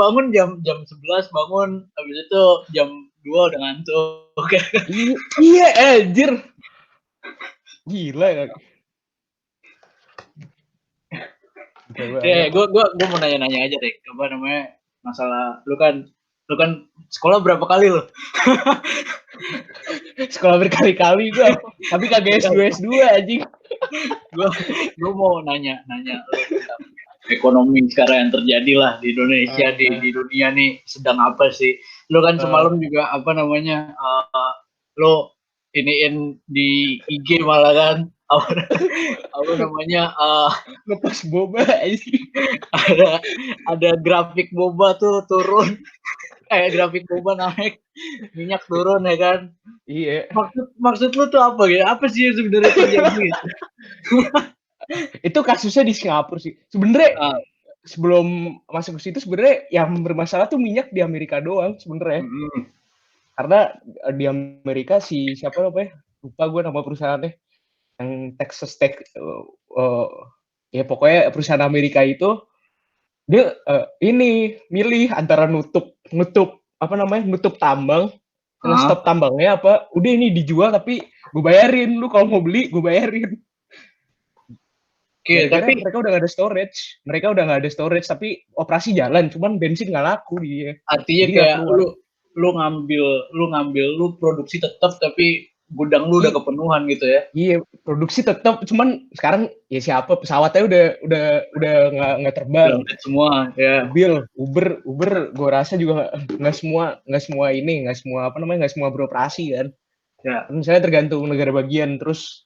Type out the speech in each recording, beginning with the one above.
bangun jam 11 bangun, habis itu jam 2 udah ngantuk. Iya, anjir. Gila kan. Gue mau nanya aja deh, apa namanya masalah lu kan sekolah berapa kali lo? Sekolah berkali-kali gue, tapi kagak S2 anjing. Gue mau nanya lu tentang ekonomi sekarang yang terjadi lah di Indonesia, di dunia nih sedang apa sih? Lu kan semalam juga apa namanya lu iniin di IG malah kan apa namanya ngepost boba ada grafik boba tuh turun, grafik boba naik, minyak turun ya kan. Iya. Maksud lu tuh apa gitu? Apa sih yang sebenarnya terjadi gitu? Itu kasusnya di Singapura sih. Sebenarnya sebelum masuk ke situ sebenarnya yang bermasalah tuh minyak di Amerika doang sebenarnya. Karena di Amerika siapa namanya? Lupa gue nama perusahaannya. Yang Texas Tech ya pokoknya perusahaan Amerika itu dia ini milih antara nutup tambang, stop tambangnya apa udah ini dijual tapi gue bayarin, lu kalau mau beli gue bayarin. Tapi mereka udah gak ada storage tapi operasi jalan, cuman bensin nggak laku dia. Artinya jadi kayak lu ngambil lu produksi tetap tapi gudang lu udah kepenuhan gitu ya. Iya, produksi tetap, cuman sekarang ya siapa pesawatnya udah nggak terbang. Semua ya. Mobil, Uber, gue rasa juga nggak semua beroperasi kan. Ya. Misalnya tergantung negara bagian, terus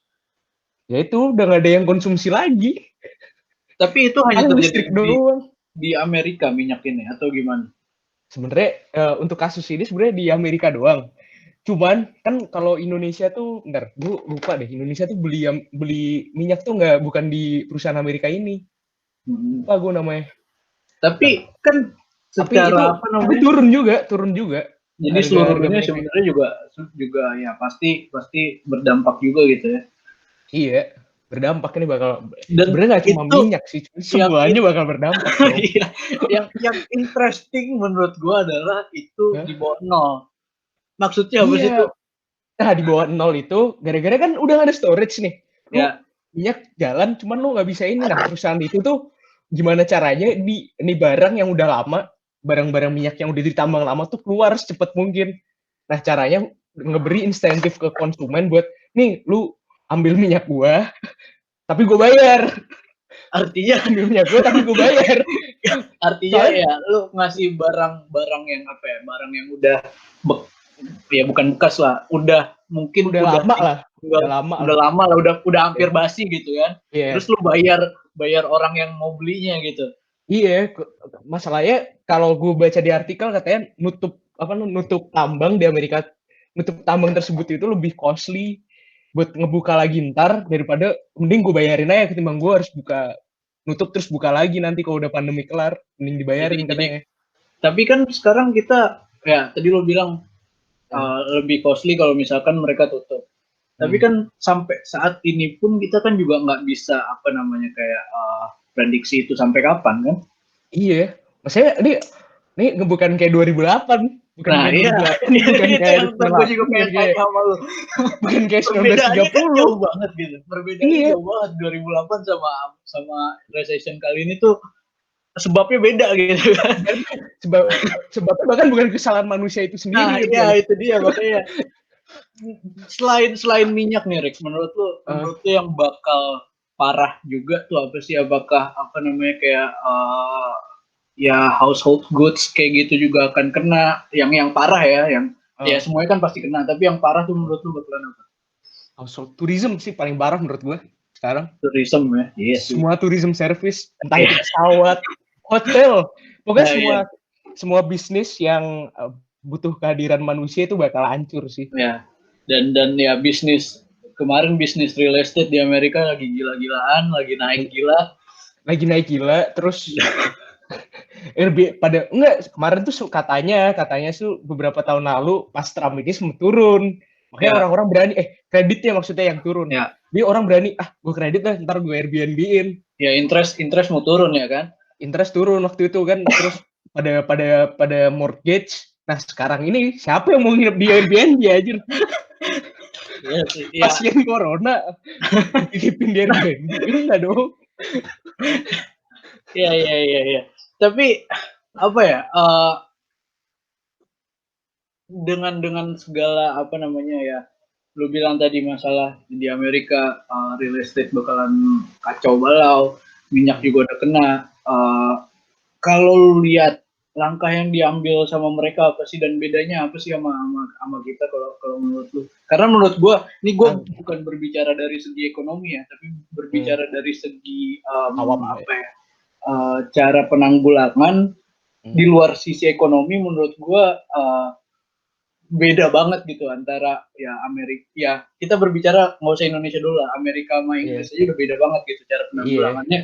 ya itu udah nggak ada yang konsumsi lagi. Tapi itu hanya terjadi di Amerika minyak ini atau gimana? Sebenarnya untuk kasus ini sebenarnya di Amerika doang. Cuman kan kalau Indonesia tuh, gue lupa deh, Indonesia tuh beli minyak tuh bukan di perusahaan Amerika ini. Lupa gue namanya. Tapi kan secara apa namanya? Turun juga. Jadi seluruhnya sebenarnya juga ya pasti berdampak juga gitu ya. Iya, berdampak ini bakal. Sebenarnya nggak cuma minyak sih, semuanya bakal berdampak. Iya. yang interesting menurut gue adalah itu di bawah 0. Maksudnya apa sih itu? Nah, di bawah 0 itu gara-gara kan udah gak ada storage nih. Minyak jalan, cuman lu nggak bisa ini. Nah, perusahaan itu tuh gimana caranya ini barang yang udah lama, barang-barang minyak yang udah ditambang lama tuh keluar secepat mungkin. Nah, caranya ngeberi insentif ke konsumen buat, nih, lu ambil minyak gua, tapi gua bayar. Artinya ambil minyak gua, tapi gua bayar. Artinya ya, lu ngasih barang yang apa ya, barang yang udah ya bukan bekas lah, udah lama lah. Udah hampir basi gitu kan. Terus lu bayar orang yang mau belinya gitu. Iya, masalahnya kalau gue baca di artikel katanya nutup tambang di Amerika, nutup tambang tersebut itu lebih costly buat ngebuka lagi ntar daripada mending gue bayarin aja ketimbang gue harus nutup terus buka lagi nanti kalau udah pandemi kelar, mending dibayarin katanya. Tapi kan sekarang kita ya tadi lo bilang lebih costly kalau misalkan mereka tutup. Tapi kan sampai saat ini pun kita kan juga nggak bisa apa namanya kayak prediksi itu sampai kapan kan? Iya, maksudnya ini bukan kayak 2008, bukan kayak 2008, bukan kayak gue juga pengen tanya sama lu. Bukan kayak 1930. Kan jauh banget gitu. Perbedaannya jauh banget 2008 sama recession kali ini tuh sebabnya beda gitu kan. Sebabnya bahkan bukan kesalahan manusia itu sendiri. Nah, iya itu dia makanya. Selain minyak nih Rick, menurut lu yang bakal parah juga tuh apa sih? Apakah apa namanya kayak ya household goods kayak gitu juga akan kena, yang parah ya, ya semuanya kan pasti kena, tapi yang parah tuh menurut lu bakalan apa? Household tourism sih paling parah menurut gue sekarang. Tourism ya, semua tourism service, entah itu pesawat, hotel, pokoknya semua bisnis yang butuh kehadiran manusia itu bakal hancur sih. Ya, dan ya bisnis real estate di Amerika lagi gila-gilaan, lagi naik gila, terus kemarin tuh katanya tuh beberapa tahun lalu pas Trump ini sempat turun, makanya orang-orang berani kreditnya maksudnya yang turun. Jadi orang berani gue kredit lah, ntar gue Airbnb-in. Ya interest mau turun ya kan? Interest turun waktu itu kan, terus pada mortgage. Nah sekarang ini siapa yang mau nginep di Airbnb aja? Pasien corona dititipin di Airbnb, enggak dong? Iya. Tapi apa ya? Dengan segala apa namanya ya, lu bilang tadi masalah di Amerika real estate bakalan kacau balau, minyak juga udah kena. Kalau lu lihat langkah yang diambil sama mereka apa sih dan bedanya apa sih sama kita kalau menurut lu? Karena menurut gua, ini gua bukan berbicara dari segi ekonomi ya, tapi berbicara dari segi apa ya? Cara penanggulangan di luar sisi ekonomi menurut gua beda banget gitu antara ya Amerika, ya kita berbicara nggak usah Indonesia dulu lah, Amerika sama Inggris aja udah beda banget gitu cara penanggulangannya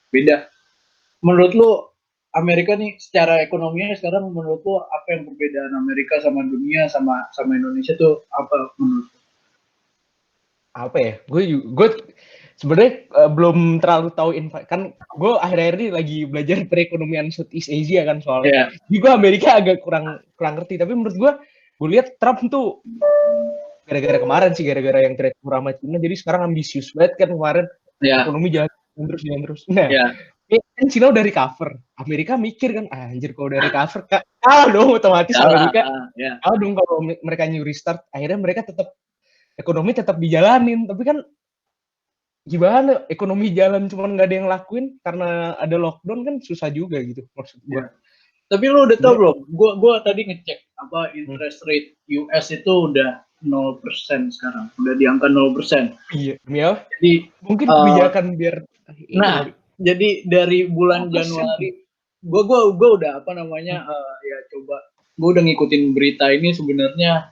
beda. Menurut lu Amerika nih secara ekonominya sekarang menurut lu apa yang perbedaan Amerika sama dunia sama Indonesia tuh apa menurut lu? Apa ya? Gue sebenarnya belum terlalu tahu kan gue akhir-akhir ini lagi belajar perekonomian Southeast Asia kan soalnya. Jadi gue Amerika agak kurang ngerti, tapi menurut gue lihat Trump tuh gara-gara kemarin sih, gara-gara yang trade war sama Cina, jadi sekarang ambisius banget kan kemarin, ekonomi jalan terus. Nah, kan Cina udah recover, Amerika mikir kan, anjir kalau udah recover kalah dong otomatis Amerika, kalah dong kalau mereka new restart. Akhirnya mereka ekonomi tetap dijalanin, tapi kan gimana ekonomi jalan cuman nggak ada yang lakuin karena ada lockdown kan susah juga gitu maksud gue. Tapi lo udah tau belum? Gue tadi ngecek apa interest rate US itu udah 0% sekarang, udah di angka 0%. Iya, ya. Jadi mungkin kebijakan biar. Nah, jadi dari bulan Januari, gue udah apa namanya ya coba, gue udah ngikutin berita ini sebenarnya,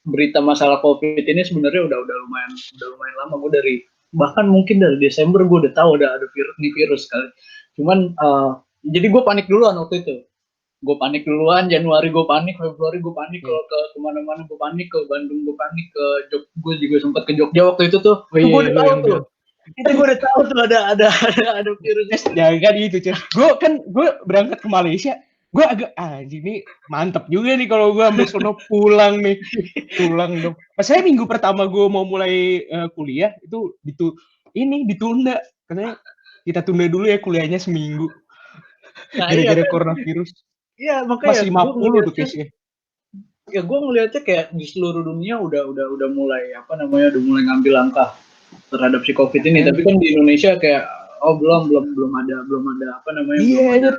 berita masalah COVID ini sebenarnya udah lumayan lama. Gue bahkan mungkin dari Desember gue udah tahu ada virus kali. Cuman jadi gue panik duluan waktu itu. Gue panik duluan, Januari gue panik, Februari gue panik, kalau ke kemana-mana gue panik, ke Bandung gue panik, gue juga sempat ke Jogja waktu itu tuh. Gue udah tahu tuh. Itu gue udah tahu tuh ada virus. Jangan gitu, Ces. Gue berangkat ke Malaysia, gue agak ini mantep juga nih kalau gue ambil sono pulang dong. Pas saya minggu pertama gue mau mulai kuliah itu ditunda, katanya kita tunda dulu ya kuliahnya seminggu. Gara-gara coronavirus. Iya, makanya masih 50 tuh case-nya. Ya gue ngeliatnya kayak di seluruh dunia udah mulai apa namanya, udah mulai ngambil langkah terhadap si COVID ini. Tapi kan di Indonesia kayak belum ada apa namanya, belum ada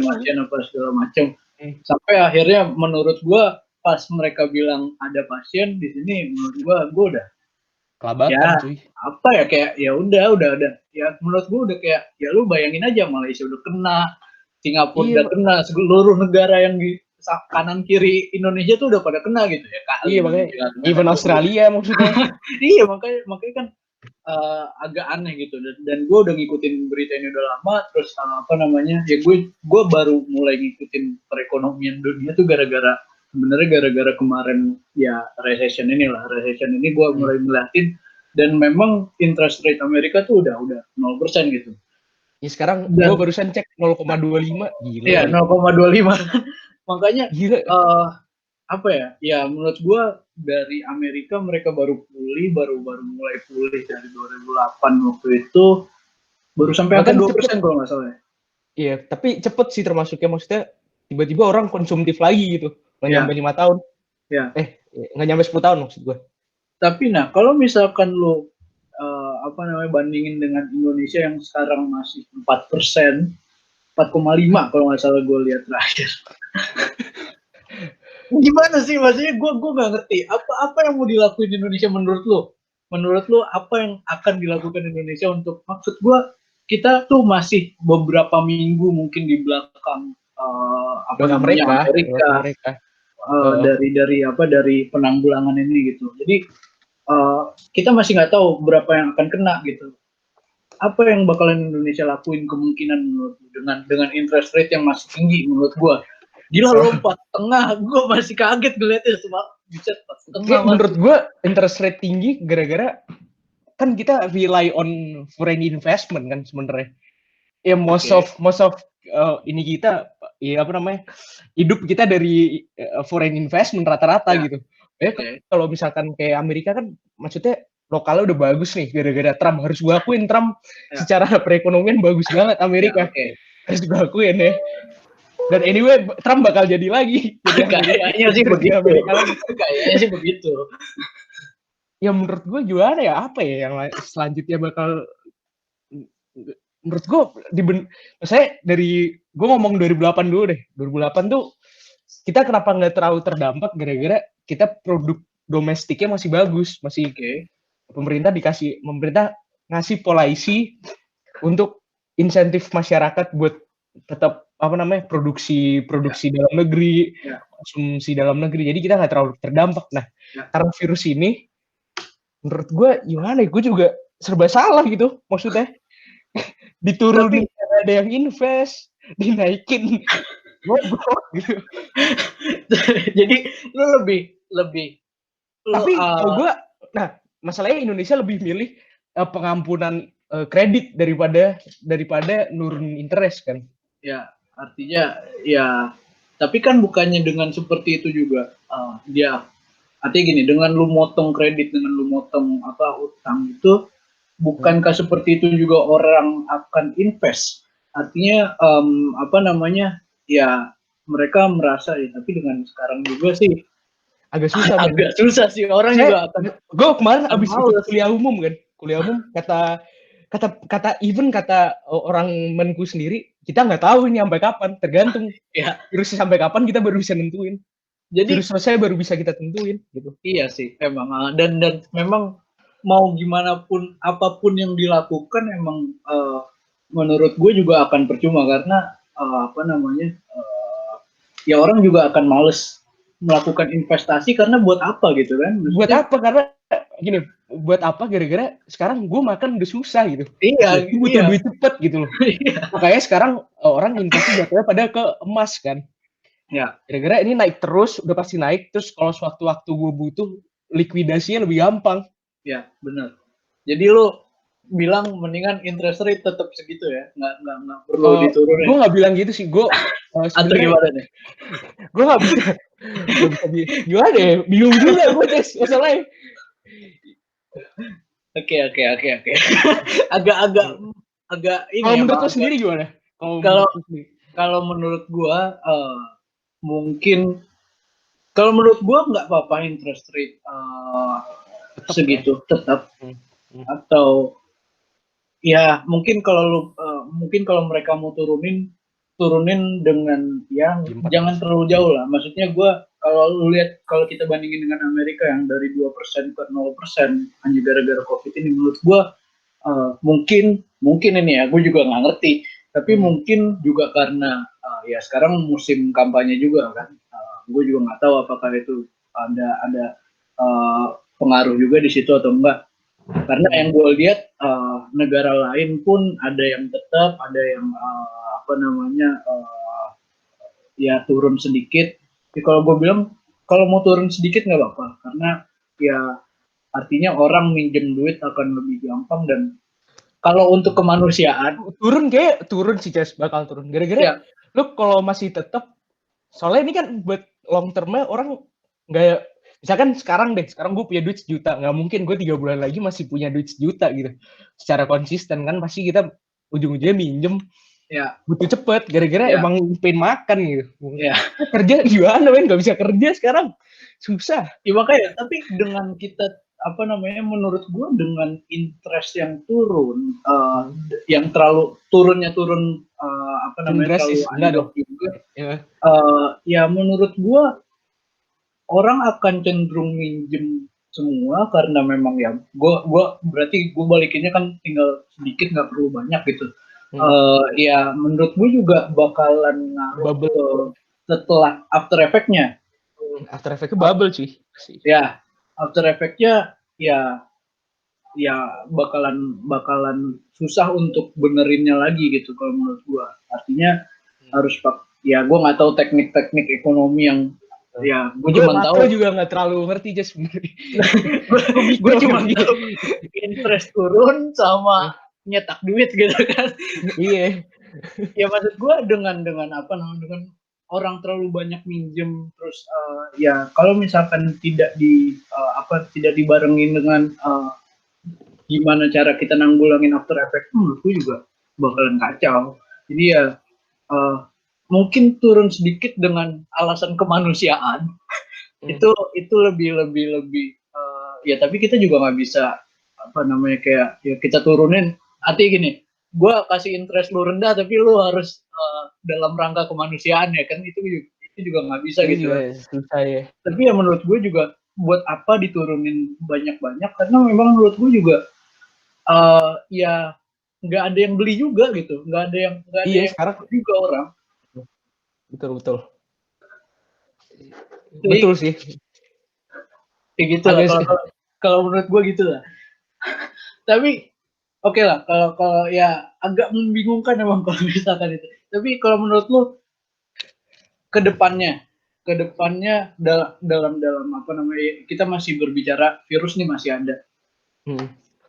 pasien apa segala macam. Sampai akhirnya menurut gue pas mereka bilang ada pasien di sini, menurut gue udah kelabakan cuy. Apa ya, kayak ya udah ya menurut gue udah kayak ya lu bayangin aja, Malaysia udah kena, Singapura udah kena, seluruh negara yang di kanan kiri Indonesia tuh udah pada kena gitu ya. Iya makanya even Australia maksudnya. Iya makanya kan agak aneh gitu, dan gue udah ngikutin berita ini udah lama. Terus apa namanya ya, gue baru mulai ngikutin perekonomian dunia tuh gara-gara kemarin ya recession ini gue mulai ngeliatin, dan memang interest rate Amerika tuh udah 0% gitu. Ya sekarang gue barusan cek 0,25, gila. Iya 0,25. Makanya gila. Apa ya? Ya menurut gue dari Amerika mereka baru mulai pulih dari 2008 waktu itu, baru sampai angka 2% kalau nggak salah. Iya, tapi cepet sih termasuknya, maksudnya tiba-tiba orang konsumtif lagi gitu, nggak nyampe 5 tahun. Ya. Nggak nyampe 10 tahun maksud gue. Tapi nah kalau misalkan lo apa namanya bandingin dengan Indonesia yang sekarang masih 4%, 4,5 kalau nggak salah gue lihat terakhir. Gimana sih, maksudnya gue nggak ngerti apa yang mau dilakuin Indonesia menurut lo apa yang akan dilakukan Indonesia untuk, maksud gue kita tuh masih beberapa minggu mungkin di belakang apa namanya Amerika. Dari penanggulangan ini gitu. Jadi kita masih nggak tahu berapa yang akan kena gitu. Apa yang bakalan Indonesia lakuin kemungkinan menurut dengan interest rate yang masih tinggi menurut gue. Gila lo 4,5, gue masih kaget ngeliatnya, cuma bisa 4,5. Menurut gue interest rate tinggi gara-gara kan kita rely on foreign investment kan sebenarnya. Ya most of ini kita ya apa namanya, hidup kita dari foreign investment rata-rata gitu. Kalau misalkan kayak Amerika kan maksudnya lokalnya udah bagus nih gara-gara Trump, harus gue akuin Trump secara perekonomian bagus banget Amerika. Harus gue akuin ya. Dan anyway Trump bakal jadi lagi. Kayaknya sih begitu. Kayaknya sih begitu. Ya menurut gue gimana ya, apa ya yang selanjutnya bakal, menurut gue saya dari gue ngomong 2008 dulu deh. 2008 tuh kita kenapa nggak terlalu terdampak gara-gara kita produk domestiknya masih bagus, masih pemerintah ngasih polisi untuk insentif masyarakat buat tetap apa namanya produksi dalam negeri, konsumsi dalam negeri. Jadi kita nggak terlalu terdampak. Nah, karena virus ini, menurut gue gimana? Gue juga serba salah gitu, maksudnya diturunin ada yang invest, dinaikin, goblok gitu. Jadi lu lebih. Tapi kalau gue, nah masalahnya Indonesia lebih milih pengampunan kredit daripada nurun interest kan. Ya, artinya ya, tapi kan bukannya dengan seperti itu juga dia, artinya gini, dengan lu motong kredit, dengan lu motong utang itu, bukankah seperti itu juga orang akan invest? Artinya ya mereka merasa ya, tapi dengan sekarang juga sih agak susah. Agak susah sih, orang juga akan. Gue kemarin abis kuliah umum kata orang menku sendiri, kita nggak tahu ini sampai kapan, tergantung virusnya sampai kapan kita baru bisa nentuin. Jadi virus selesai baru bisa kita tentuin gitu. Iya sih emang, dan memang mau gimana pun apapun yang dilakukan emang menurut gue juga akan percuma, karena ya orang juga akan males melakukan investasi, karena buat apa gitu kan? Maksudnya, buat apa? Karena gini, buat apa? Gara-gara sekarang gue makan udah susah gitu. Iya. Gue butuh duit cepet gitu loh. Makanya sekarang orang investasi jatuhnya pada ke emas kan. Ya. Gara-gara ini naik terus, udah pasti naik. Terus kalau sewaktu-waktu gue butuh, likuidasinya lebih gampang. Ya, benar. Jadi lo bilang mendingan interest rate tetap segitu ya, nggak perlu diturunin. Gue nggak bilang gitu sih, gue atau gimana nih? Gue nggak bisa gimana ya, bingung juga gue Des masalahnya. Oke. agak ini. Kalau menurut lo sendiri gimana? Kalau menurut gue mungkin, kalau menurut gue nggak apa-apa interest rate segitu tetap. Atau ya mungkin kalau mereka mau turunin dengan yang jangan terlalu jauh lah. Maksudnya gue, kalau kita bandingin dengan Amerika yang dari 2% ke 0% hanya gara-gara COVID ini, menurut gue mungkin ini ya, gue juga nggak ngerti, tapi mungkin juga karena ya sekarang musim kampanye juga kan, gue juga nggak tahu apakah itu ada pengaruh juga di situ atau enggak. Karena yang gue lihat negara lain pun ada yang tetap, ada yang ya turun sedikit. Jadi kalau gue bilang, kalau mau turun sedikit nggak apa-apa, karena ya artinya orang minjem duit akan lebih gampang. Dan kalau untuk kemanusiaan turun sih Jas, bakal turun. Gara-gara lu kalau masih tetap, soalnya ini kan buat long termnya orang nggak. Misalkan sekarang gue punya duit 1 juta, nggak mungkin gue 3 bulan lagi masih punya duit 1 juta gitu. Secara konsisten kan pasti kita ujung-ujungnya minjem, butuh cepet, gara-gara emang pengen makan gitu. Kerja gimana men, nggak bisa kerja sekarang, susah. Ya makanya, tapi dengan kita menurut gue dengan interest yang turun, yang terlalu turun drastis, terlalu juga, ya menurut gue orang akan cenderung minjem semua, karena memang ya berarti gue balikinnya kan tinggal sedikit, nggak perlu banyak gitu. Ya menurut gue juga bakalan ngaruh setelah after effect-nya. After effect-nya bubble sih. Ya, after effect-nya ya bakalan susah untuk benerinnya lagi gitu kalau menurut gue. Artinya harus ya gue nggak tahu teknik-teknik ekonomi yang ya gue cuma tahu, juga nggak terlalu ngerti Jas sebenarnya. Gue cuma tahu interest turun sama nyetak duit gitu kan. Iya. Ya maksud gue dengan apa namanya, dengan orang terlalu banyak minjem terus ya kalau misalkan tidak dibarengin dengan gimana cara kita nanggulangin after effect, menurut gue juga bakalan kacau. Jadi ya mungkin turun sedikit dengan alasan kemanusiaan. Itu lebih ya, tapi kita juga nggak bisa apa namanya kayak ya kita turunin, artinya gini, gue kasih interest lu rendah tapi lu harus dalam rangka kemanusiaan ya kan, itu juga nggak bisa gitu. Susah ya. Tapi ya menurut gue juga buat apa diturunin banyak-banyak, karena memang menurut gue juga ya nggak ada yang beli juga gitu, nggak ada yang sekarang juga orang. Betul betul sih kayak gitu lah kalau menurut gue gitu lah. Tapi oke lah, kalau ya agak membingungkan emang kalau misalkan itu. Tapi kalau menurut lu kedepannya dalam apa namanya, kita masih berbicara virus nih masih ada.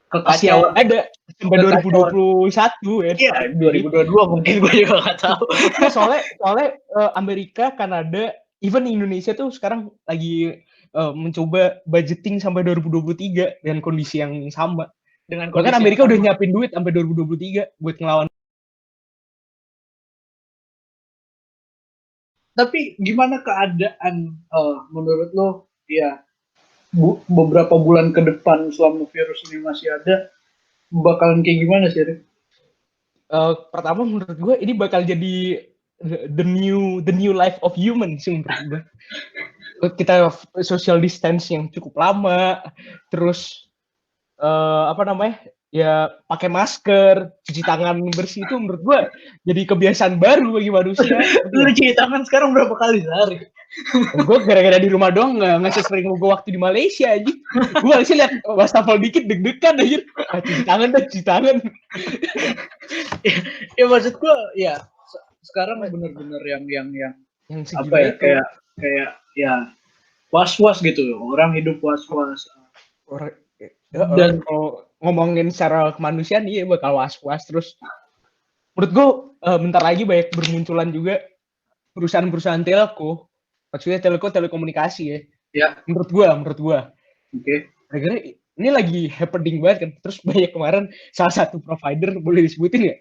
Kekacauan ada sampai 2021 ya. Iya, 2022 mungkin gue juga nggak tahu. soalnya Amerika, Kanada, even Indonesia tuh sekarang lagi mencoba budgeting sampai 2023 dengan kondisi yang sama. Bahkan Amerika udah nyiapin duit sampai 2023 buat ngelawan. Tapi gimana keadaan menurut lo ya beberapa bulan ke depan selama virus ini masih ada, bakalan kayak gimana sih, Rik? Pertama menurut gue ini bakal jadi the new life of human sih menurut gue. Kita social distance yang cukup lama, terus apa namanya ya pakai masker, cuci tangan bersih, itu menurut gue jadi kebiasaan baru bagi manusia. Lu cuci tangan sekarang berapa kali sehari? Gue gara-gara di rumah doang nggak sesering gue waktu di Malaysia aja. Gue sih lihat wastafel dikit deg-degan aja. Cuci tangan. Ya maksud gue ya sekarang bener-bener yang apa ya, kayak ya was-was gitu, orang hidup was-was. Dan kalau ngomongin secara kemanusiaan, iya bakal was-was. Terus menurut gue bentar lagi banyak bermunculan juga perusahaan-perusahaan telco, maksudnya telekomunikasi ya. Ya. Menurut gue. Oke. Gara-gara ini lagi happening banget kan. Terus banyak kemarin salah satu provider, boleh disebutin nggak?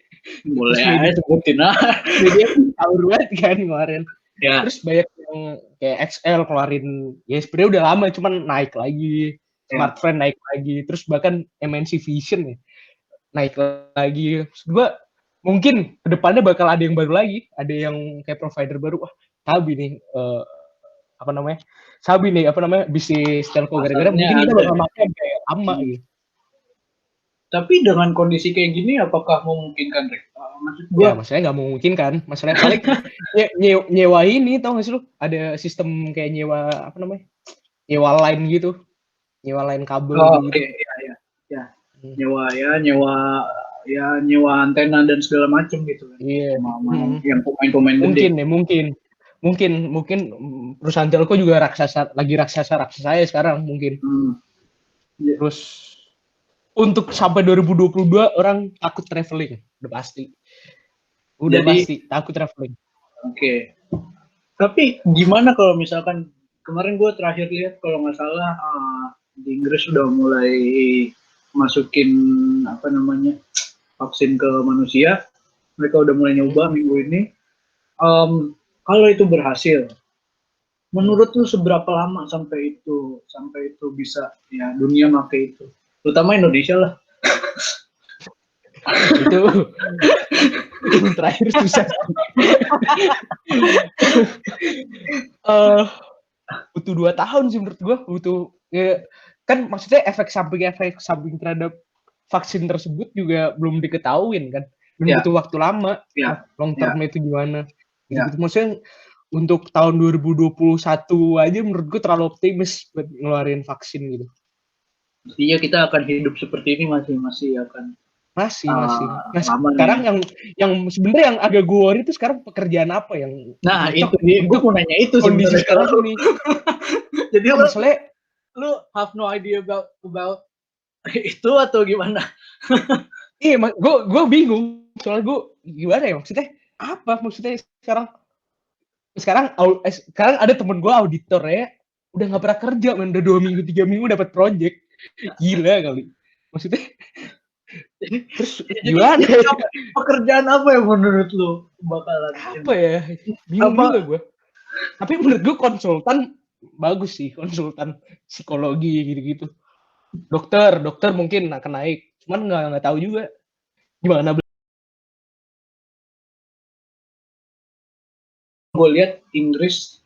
Boleh aja sebutin lah. Media tahu banget kan kemarin. Ya. Terus banyak yang kayak XL keluarin, ya sebenarnya udah lama cuman naik lagi. Smartfren naik lagi, terus bahkan MNC Vision ya naik lagi. Gue mungkin kedepannya bakal ada yang baru lagi, ada yang kayak provider baru. Wah, sabi nih bisnis telco, gara-gara mungkin kita bakal makan kayak ama gitu. Tapi dengan kondisi kayak gini, apakah memungkinkan, Rek? Maksud gue? Ya, maksudnya nggak memungkinkan. Maksudnya paling nyewa ini, tau nggak sih lu? Ada sistem kayak nyewa nyewa line gitu. Nyewa line kabel gitu. Iya. Nyewa antena dan segala macam gitu kan. Iya. Yang pemain-pemain gede. Mungkin perusahaan telco juga raksasa ya sekarang mungkin. Terus untuk sampai 2022 orang takut traveling, udah pasti. Pasti takut traveling. Oke. Tapi gimana kalau misalkan kemarin gue terakhir lihat kalau nggak salah di Inggris sudah mulai masukin vaksin ke manusia, mereka udah mulai nyoba minggu ini. Kalau itu berhasil, menurut lu seberapa lama sampai itu bisa ya dunia pakai itu, terutama Indonesia lah? Itu terakhir susah. Butuh 2 tahun sih menurut gue, kan maksudnya efek samping terhadap vaksin tersebut juga belum diketahuin kan, butuh waktu lama. Long term itu gimana? Gitu. Maksudnya untuk tahun 2021 aja menurut gue terlalu optimis buat ngeluarin vaksin gitu. Artinya kita akan hidup seperti ini masih akan masih. Nah, sekarang yang sebenarnya yang agak gue worry itu sekarang pekerjaan apa yang itu gue mau nanya itu kondisi sekarang ini. Jadi lu have no idea about itu atau gimana? Iya, gue bingung. soalnya gue gimana ya maksudnya sekarang ada temen gue auditor ya udah nggak pernah kerja udah 2 minggu 3 minggu dapat project gila kali maksudnya terus gimana pekerjaan apa yang menurut lu bakalan apa ya bingung juga gue tapi menurut gue konsultan bagus sih konsultan psikologi gitu-gitu dokter mungkin akan naik cuman nggak tahu juga gimana gue lihat Inggris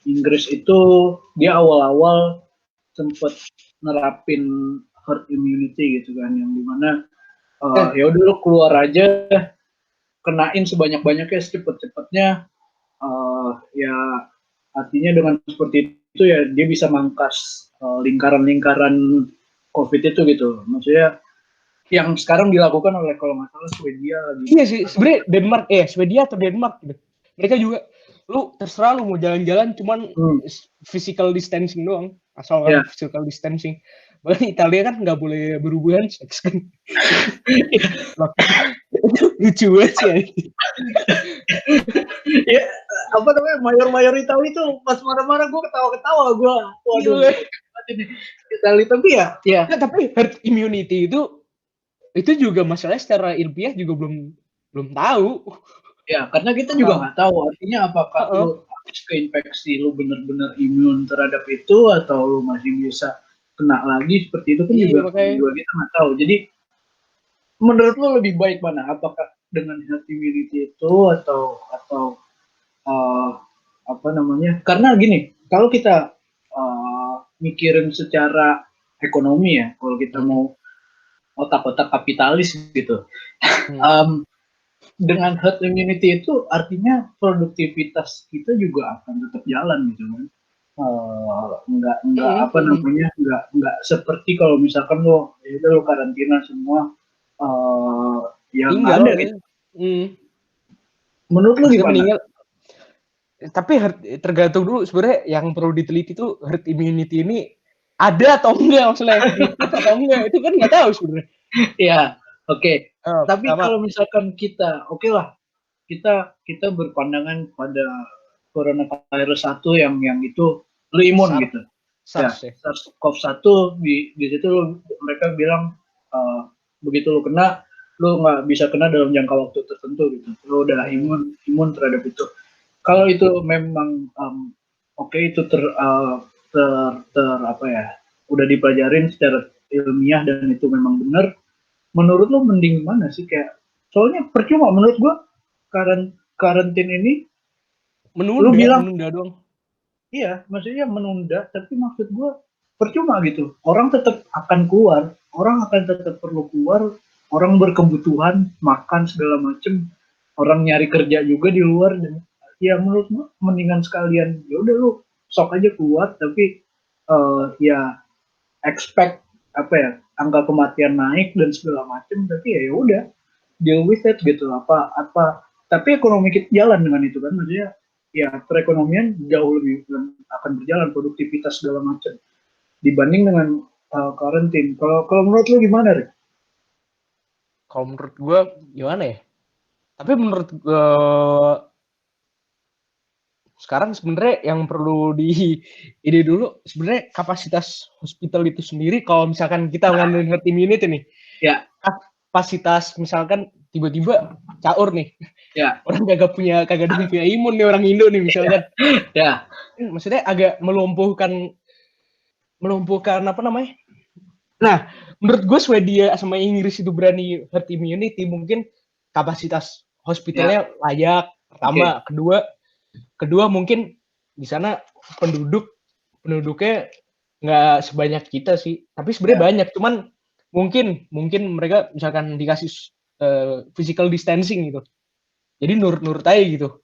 Inggris itu dia awal-awal sempat nerapin herd immunity gitu kan yang dimana ya udah lu keluar aja kenain sebanyak-banyaknya cepet-cepetnya ya artinya dengan seperti itu ya dia bisa mangkas lingkaran-lingkaran COVID itu gitu maksudnya yang sekarang dilakukan oleh kalau nggak salah Swedia lagi. Iya sih, sebenarnya Swedia atau Denmark gitu. Mereka juga, lu terserah lu mau jalan-jalan, cuman physical distancing doang, asal physical distancing. Bahkan Italia kan nggak boleh berhubungan seks kan. Lucu banget sih. Ya, apa namanya mayor Italia itu pas marah-marah gue ketawa-ketawa gue. Waduh. Italia tapi ya. Nah, tapi herd immunity itu juga masalahnya secara ilmiah juga belum tahu. Ya, karena kita juga nggak tahu artinya apakah lu habis keinfeksi lu benar-benar imun terhadap itu atau lu masih bisa kena lagi seperti itu kan juga kita nggak tahu. Jadi menurut lu lebih baik mana? Apakah dengan herd immunity itu atau apa namanya? Karena gini, kalau kita mikirin secara ekonomi ya, kalau kita mau otak-otak kapitalis gitu. Dengan herd immunity itu artinya produktivitas kita juga akan tetap jalan gitu kan. Nggak seperti kalau misalkan lo karantina semua yang ada gitu. Menurut lo gimana? Tapi tergantung dulu sebenarnya yang perlu diteliti tuh herd immunity ini ada atau enggak maksudnya atau enggak itu kan nggak tahu sebenarnya. Ya, oke. Tapi kalau misalkan kita, oke lah, kita berpandangan pada coronavirus 1 yang itu lu imun gitu. SARS-CoV-1 di situ mereka bilang begitu lu kena, lu nggak bisa kena dalam jangka waktu tertentu gitu. Lu udah imun terhadap itu. Kalau itu memang itu udah dipelajarin secara ilmiah dan itu memang benar. Menurut lo mending mana sih kayak soalnya percuma menurut gua karantin ini menunda doang. Iya, maksudnya menunda tapi maksud gua percuma gitu. Orang tetap akan keluar, orang akan tetap perlu keluar, orang berkebutuhan, makan segala macem, orang nyari kerja juga di luar dan ya menurut gua mendingan sekalian ya udah lu sok aja keluar tapi ya expect angka kematian naik dan segala macam tapi ya udah deal with it gitu tapi ekonomi kita jalan dengan itu kan maksudnya ya perekonomian jauh lebih akan berjalan produktivitas segala macam dibanding dengan karantin. Kalau menurut lu gimana, Rick? Kalau menurut gue gimana ya? Tapi menurut gue sekarang sebenarnya yang perlu ini dulu sebenarnya kapasitas hospital itu sendiri kalau misalkan kita ngandelin herd immunity nih. Ya. Kapasitas misalkan tiba-tiba caur nih. Ya. Orang kagak punya imun nih orang Indo nih misalkan. Ya. Maksudnya agak melumpuhkan apa namanya? Nah, menurut gue Swedia sama Inggris itu berani herd immunity mungkin kapasitas hospitalnya layak pertama, kedua mungkin di sana penduduknya nggak sebanyak kita sih, tapi sebenarnya banyak, cuman mungkin mereka misalkan dikasih physical distancing gitu, jadi nurut aja gitu.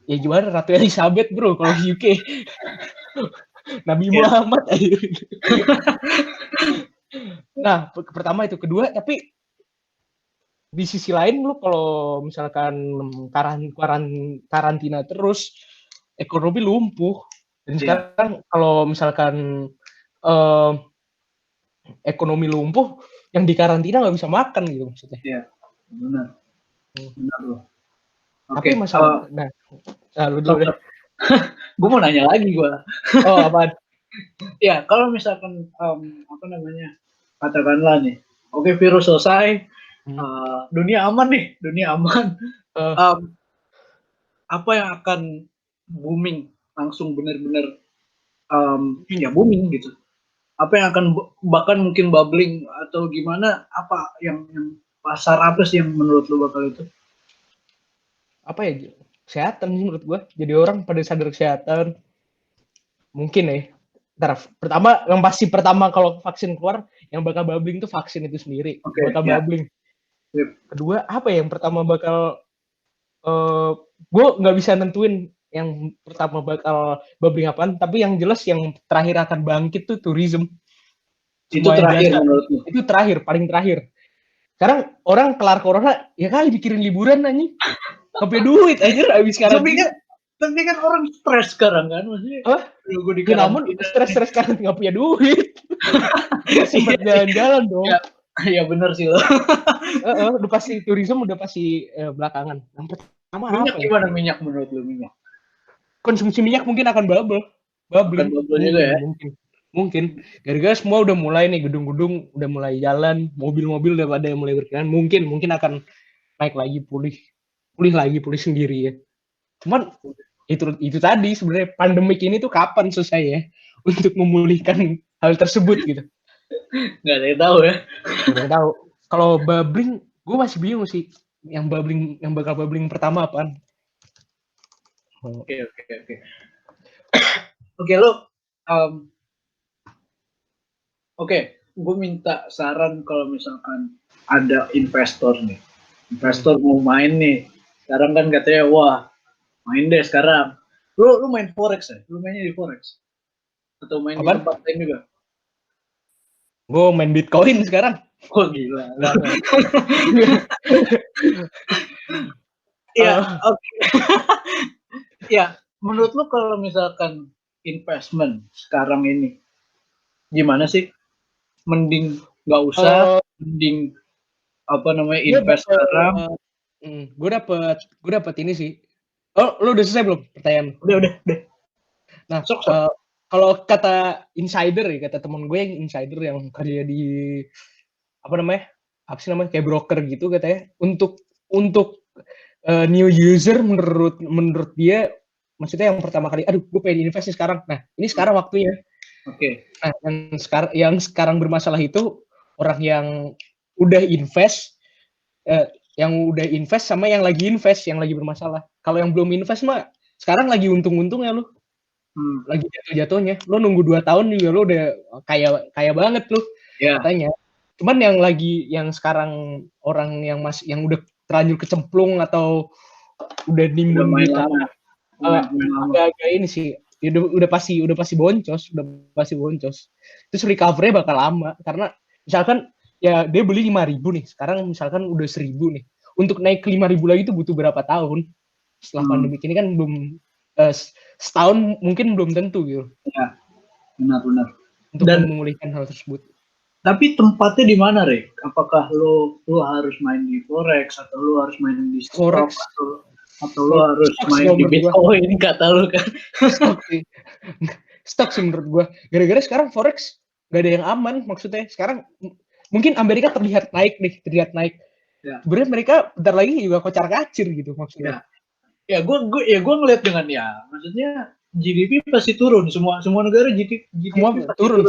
Ya gimana Ratu Elizabeth bro kalau di UK Nabi Muhammad aja. Nah pertama itu, kedua tapi di sisi lain lu kalau misalkan karantina terus ekonomi lumpuh dan sekarang kalau misalkan ekonomi lumpuh yang di karantina nggak bisa makan gitu maksudnya. Iya, benar. Benar loh. Tapi masalah, lu dulu deh. Gue mau nanya lagi gue. Oh, apaan? Ya, kalau misalkan katakanlah nih, oke, virus selesai, dunia aman nih, dunia aman. Apa yang akan booming langsung benar-benar ya booming gitu? Apa yang akan bahkan mungkin bubbling atau gimana? Apa yang pasar apa sih yang menurut lo bakal itu? Apa ya? Kesehatan menurut gua. Jadi orang pada sadar kesehatan. Mungkin ya. Pertama, yang pasti pertama kalau vaksin keluar, yang bakal bubbling itu vaksin itu sendiri. Bakal bubbling. Kedua, apa ya yang pertama bakal gue nggak bisa nentuin yang pertama bakal bubbling apaan, tapi yang jelas yang terakhir akan bangkit tuh tourism. Itu terakhir menurutmu? Itu terakhir, paling terakhir. Sekarang orang kelar corona, ya kali pikirin liburan anjing. Sampai duit anjir abis karantina. Tapi kan orang stres sekarang kan, maksudnya. Ya, namun stres karena nggak punya duit. Sempat jalan-jalan dong. Ya benar sih lo. Udah pasti tourism udah pasti belakangan. Yang pertama minyak apa gimana ya? Minyak menurut lo minyak? Konsumsi minyak mungkin akan bubble juga ya? Mungkin. Gara-gara semua udah mulai nih, gedung-gedung udah mulai jalan, mobil-mobil udah pada mulai berjalan. Mungkin akan naik lagi, pulih sendiri ya. Cuman itu tadi sebenarnya pandemik ini tuh kapan selesai ya untuk memulihkan hal tersebut gitu. Nggak ada yang tahu ya. Nggak ada yang tahu. Kalau bubbling, gue masih bingung sih. Yang bakal bubbling pertama apaan? Oke. Oke, lo gue minta saran kalau misalkan ada investor nih. Investor mau main nih. Sekarang kan katanya, wah, main deh sekarang. Lu main forex ya? Lu mainnya di forex? Atau main di tempat lain juga? Gue main Bitcoin sekarang. Oh gila. Ya, oke. Ya, menurut lu kalau misalkan investment sekarang ini gimana sih? Mending nggak usah, mending invest sekarang? Gue dapet ini sih. Oh, lu udah selesai belum pertanyaan? Udah. Nah, kalau kata insider ya, kata teman gue yang insider yang kerja di apa sih namanya kayak broker gitu katanya, untuk new user menurut dia, maksudnya yang pertama kali, gue pengen investasi sekarang. Nah, ini sekarang waktunya. Oke. Nah, yang sekarang bermasalah itu orang yang udah invest, sama yang lagi invest, yang lagi bermasalah. Kalau yang belum invest mah sekarang lagi untung-untungnya lu. Lagi jatuh-jatuhnya. Lu nunggu 2 tahun juga lu udah kaya banget lu. Katanya. Cuman yang sekarang orang yang udah terlanjur kecemplung atau udah nimbun di tanah, agak ini sih. Udah pasti boncos. Terus recovery bakal lama karena misalkan ya dia beli 5.000 nih, sekarang misalkan udah 1.000 nih. Untuk naik ke 5.000 lagi itu butuh berapa tahun? Setelah pandemi ini kan belum setahun, mungkin belum tentu gitu. Ya, benar. Untuk memulihkan hal tersebut. Tapi tempatnya di mana, Rek? Apakah lo harus main di forex atau lo harus main di stock atau lo harus main di Bitcoin, kata lo kan? Stok sih menurut gue. Gara-gara sekarang forex gak ada yang aman, maksudnya. Sekarang mungkin Amerika terlihat naik. Ya. Sebenarnya mereka bentar lagi juga kocar-kacir gitu maksudnya. Ya gue ngeliat dengan maksudnya GDP pasti turun, semua negara GDP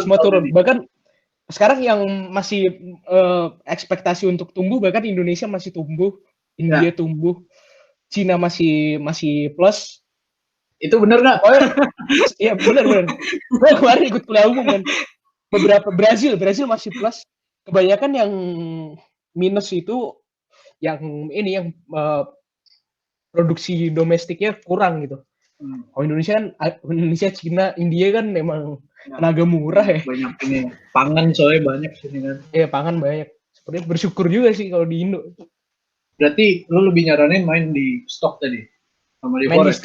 semua turun. Bahkan sekarang yang masih ekspektasi untuk tumbuh, bahkan Indonesia masih tumbuh, India tumbuh, Cina masih plus. Itu benar nggak? Iya benar. Gue kemarin ikut kuliah umum kan. Beberapa Brazil masih plus. Kebanyakan yang minus itu yang produksi domestiknya kurang gitu. Kalau Indonesia, Cina, India kan memang tenaga murah ya. Banyak ini pangan, soalnya banyak sini kan. Iya, pangan banyak. Sebenarnya bersyukur juga sih kalau di Indo. Berarti lu lebih nyaranin main di stok tadi? Sama di forex?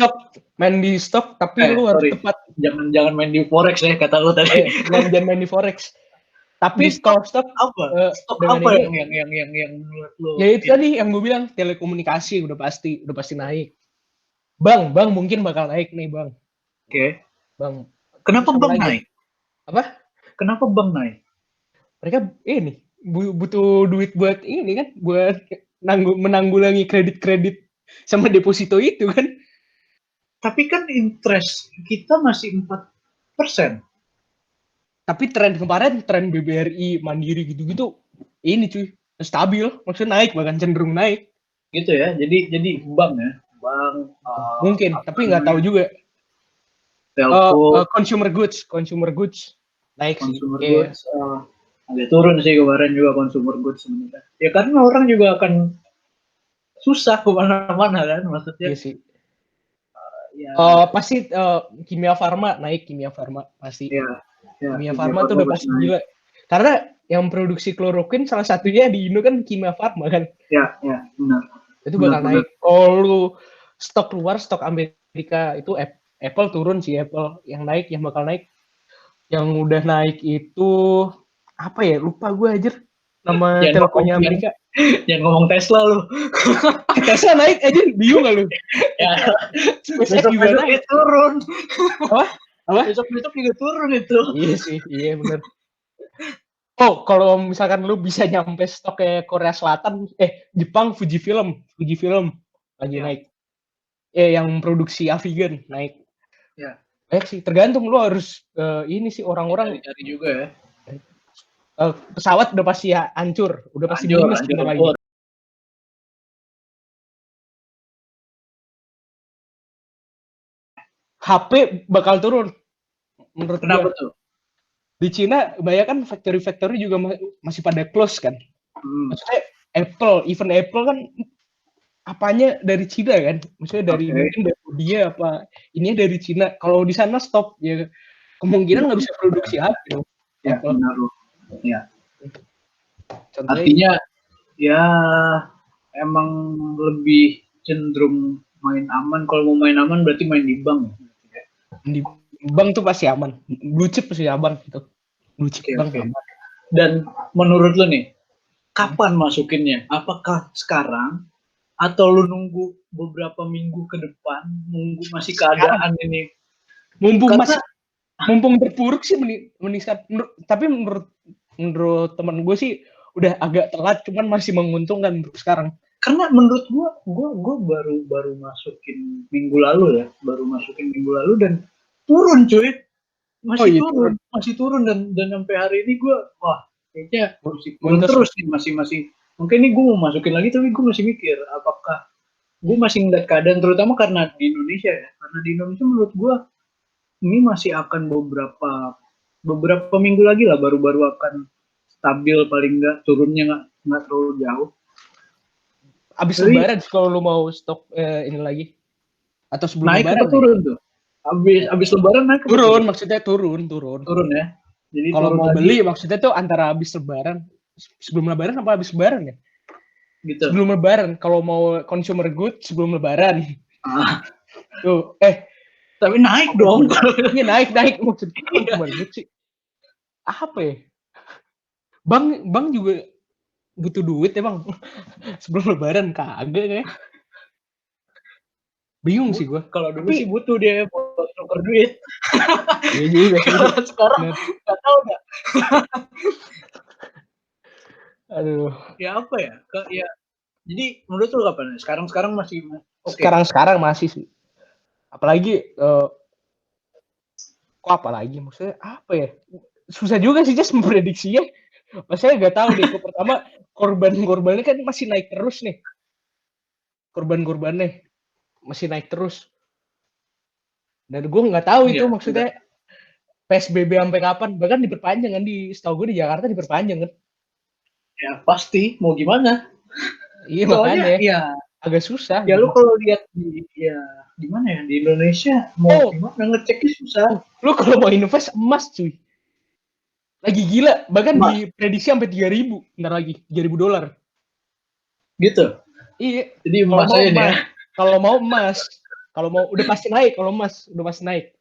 Main di stok, tapi lu harus tepat. Jangan main di forex ya, kata lu tadi. Jangan main di forex. Tapi kalau stok apa? Stok apa yang menurut lo? Ya itu tadi yang gue bilang, telekomunikasi udah pasti naik. Bang mungkin bakal naik nih, Bang. Oke. Bang. Kenapa Bang naik? Apa? Kenapa Bang naik? Mereka ini butuh duit buat ini kan, buat menanggulangi kredit sama deposito itu kan. Tapi kan interest kita masih 4%. Tapi tren BBRI, Mandiri gitu-gitu ini cuy, stabil, maksudnya naik, bahkan cenderung naik. Gitu ya. Jadi bank ya. Bank mungkin, tapi nggak tahu juga. Consumer goods naik sih. Consumer goods agak turun sih kemarin juga consumer goods sebenarnya. Ya karena orang juga akan susah kemana-mana kan, maksudnya. Iya sih. Pasti kimia farma pasti. Ya, kimia farma tuh udah pasti gila. Karena yang produksi kloroquine salah satunya di Indo kan kimia farma kan. Ya, benar. Itu bakal naik. Kalau lu stok Amerika itu Apple turun sih, Apple yang bakal naik. Yang udah naik itu apa ya? Lupa gue aja nama teleponnya Amerika. Jangan ngomong Tesla lu. Tesla naik aja, bingung gak lu? Ya. Besok juga naik. Turun. Apa? Besok juga turun itu. Iya sih, iya bener. Oh, kalau misalkan lu bisa nyampe stok kayak Korea Selatan, Jepang, Fujifilm lagi naik. Yang produksi Avigan naik. Ya. Naik sih, tergantung lu harus ini sih orang-orang cari juga ya. Pesawat udah pasti hancur, udah pasti minus lagi. HP bakal turun menurut gue. Kenapa tuh? Di Cina kebanyakan factory juga masih pada close kan. Maksudnya even Apple kan apanya dari Cina kan. Maksudnya mungkin dari dia apa ininya dari Cina. Kalau di sana stop ya kemungkinan nggak bisa produksi HP. Ya, benar loh. Ya. Contohnya, artinya ya emang lebih cenderung main aman. Kalau mau main aman berarti main di bank. Di bank tuh pasti aman. Blue chip pasti aman gitu. Blue chip bank aman. Dan menurut lo nih, kapan masukinnya? Apakah sekarang atau lu nunggu beberapa minggu ke depan, nunggu masih keadaan ini? Mumpung terpuruk sih mending tapi menurut teman gue sih udah agak telat, cuman masih menguntungkan untuk sekarang. Karena menurut gue baru masukin minggu lalu dan turun cuy, masih turun dan sampai hari ini gue kayaknya masih turun terus nih, masih mungkin ini gue mau masukin lagi tapi gue masih mikir apakah gue masih ngeliat keadaan, terutama karena di Indonesia menurut gue ini masih akan beberapa minggu lagi lah baru akan stabil, paling enggak turunnya nggak terlalu jauh. Abis Lebaran kalau lu mau stok ini lagi atau sebelum naik Lebaran turun tuh? Abis Lebaran naik turun, maksudnya turun ya. Jadi kalau mau beli maksudnya tuh antara abis Lebaran, sebelum Lebaran apa abis Lebaran ya? Gitu. Sebelum Lebaran, kalau mau consumer good sebelum Lebaran. Tuh, tapi naik dong. Ini naik maksudnya consumer good sih. Apa ya? Bang juga butuh duit emang sebelum Lebaran kagak kayak. Bingung sih gue. Kalau dulu sih butuh dia buat nuker duit. Iya juga. Kalau sekarang nggak tahu nggak. Aduh. Ya apa ya? Ya. Jadi menurut lu kapan? Sekarang masih oke. Sekarang masih sih. Apalagi apalagi maksudnya apa ya? Susah juga sih just memprediksinya. Maksudnya nggak tahu deh. Pertama korbannya kan masih naik terus nih. Korbannya masih naik terus. Dan gue nggak tahu itu maksudnya PSBB sampai kapan. Bahkan diperpanjang kan, setahu gue di Jakarta diperpanjang kan. Ya pasti, mau gimana? Iya makanya ya agak susah. Ya lu kalau lihat di mana ya, di Indonesia mau gimana ngeceknya susah. Lu kalau mau invest emas cuy. Lagi gila, bahkan diprediksi sampai 3.000 bentar lagi, $3.000. Gitu. Iya. Jadi emas aja nih ya. Kalau mau emas, kalau mau udah pasti naik, kalau emas udah pasti naik.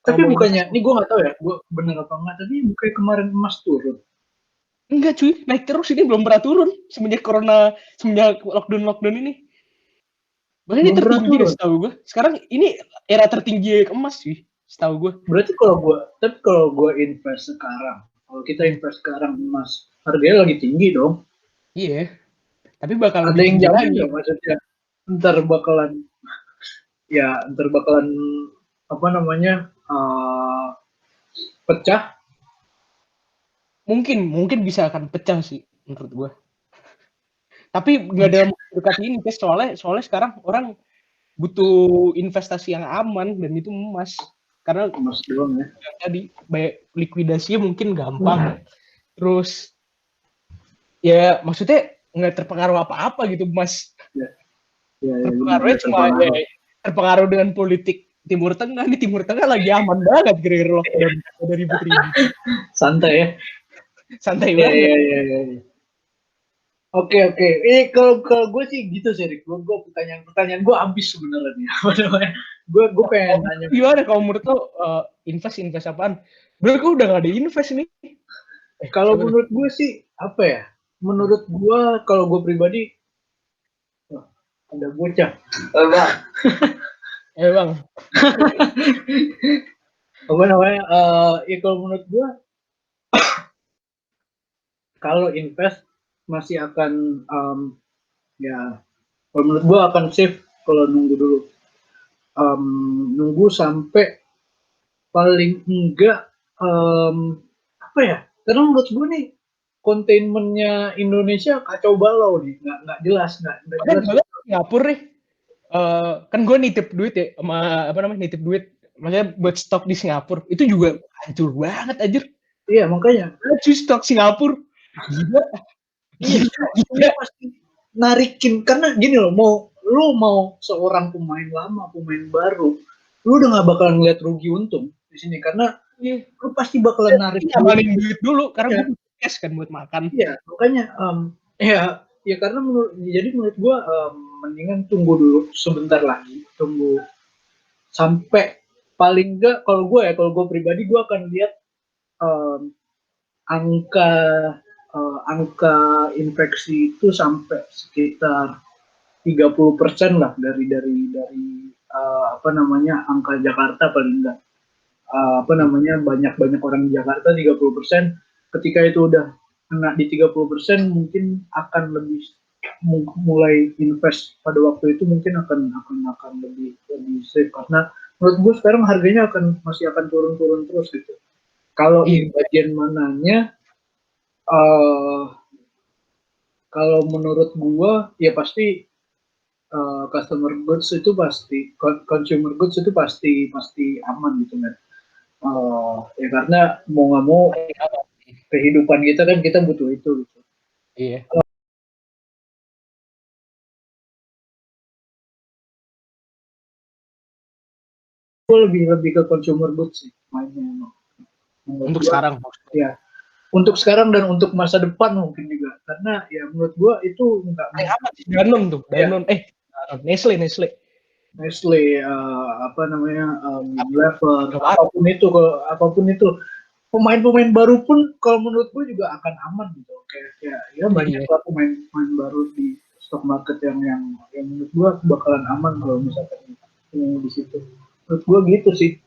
Tapi bukannya, ini gue nggak tahu ya, gue bener apa enggak, tapi bukannya kemarin emas turun. Enggak cuy, naik terus, ini belum pernah turun semenjak lockdown ini. Bahkan ini tertinggi deh setahu gue. Sekarang ini era tertinggi emas sih, setahu gue. Berarti kalau gue invest sekarang, kalau kita invest sekarang emas, harganya lagi tinggi dong. Iya. Tapi bakal ada yang jalan nggak maksudnya? Ntar bakalan apa namanya pecah. Mungkin bisa akan pecah sih menurut gue. Tapi nggak dalam dekat ini, soalnya sekarang orang butuh investasi yang aman dan itu emas. Karena emas doang ya. Tadi likuidasinya mungkin gampang. Terus ya maksudnya nggak terpengaruh apa-apa gitu emas. Terpengaruhnya cuma terpengaruh dengan politik Timur Tengah. Di Timur Tengah lagi aman banget kira-kira lockdown ada ribut-ribut. Santai ya. Santai banget. Iya. Oke. Kalau gue sih gitu sih, Rick. Gue pertanyaan gue habis sebenarnya. Gue pengen nanya. Gimana kalau menurut lo invest apaan? Bro, gue udah gak ada invest nih. Kalau menurut gue sih apa ya? Menurut gue kalau gue pribadi, ada bocah. Bang. Apa namanya? Ya kalau menurut gue, kalau invest masih akan kalau menurut gue akan safe kalau nunggu dulu. Nunggu sampai paling enggak apa ya? Karena menurut gue nih containmentnya Indonesia kacau balau nih, nggak jelas, nggak jelas. Singapura nih, kan gue nitip duit ya sama nitip duit, maksudnya buat stok di Singapura itu juga hancur banget anjir. Iya makanya. Hancur stok Singapura, gila. Iya pasti narikin, karena gini loh, lu mau seorang pemain lama, pemain baru, lu udah nggak bakalan ngeliat rugi untung di sini, karena lu pasti bakalan narik duit dulu karena gue cash kan buat makan. Iya, makanya ya karena menurut gue mendingan tunggu dulu sebentar lagi, tunggu sampai paling enggak, kalau gue pribadi gue akan lihat angka infeksi itu sampai sekitar 30% lah dari angka Jakarta paling enggak. Banyak orang di Jakarta 30%. Ketika itu udah kena di 30%, mungkin akan lebih mulai invest pada waktu itu, mungkin akan lebih safe, karena menurut gue sekarang harganya masih akan turun terus gitu. Kalau di bagian mananya, kalau menurut gue ya pasti customer goods itu pasti, consumer goods itu pasti aman gitu kan. Ya karena mau nggak mau kehidupan kita kan kita butuh itu gitu. Iya. Gue lebih ke consumer goods sih mainnya. Untuk sekarang. Ya. Untuk sekarang dan untuk masa depan mungkin juga, karena ya menurut gue itu nggak. Danone. Nestle. Level apapun itu. Pemain baru pun kalau menurut gue juga akan aman gitu. Kayak banyak lah pemain baru di stock market yang menurut gue bakalan aman kalau misalkan di situ. Menurut gue gitu sih.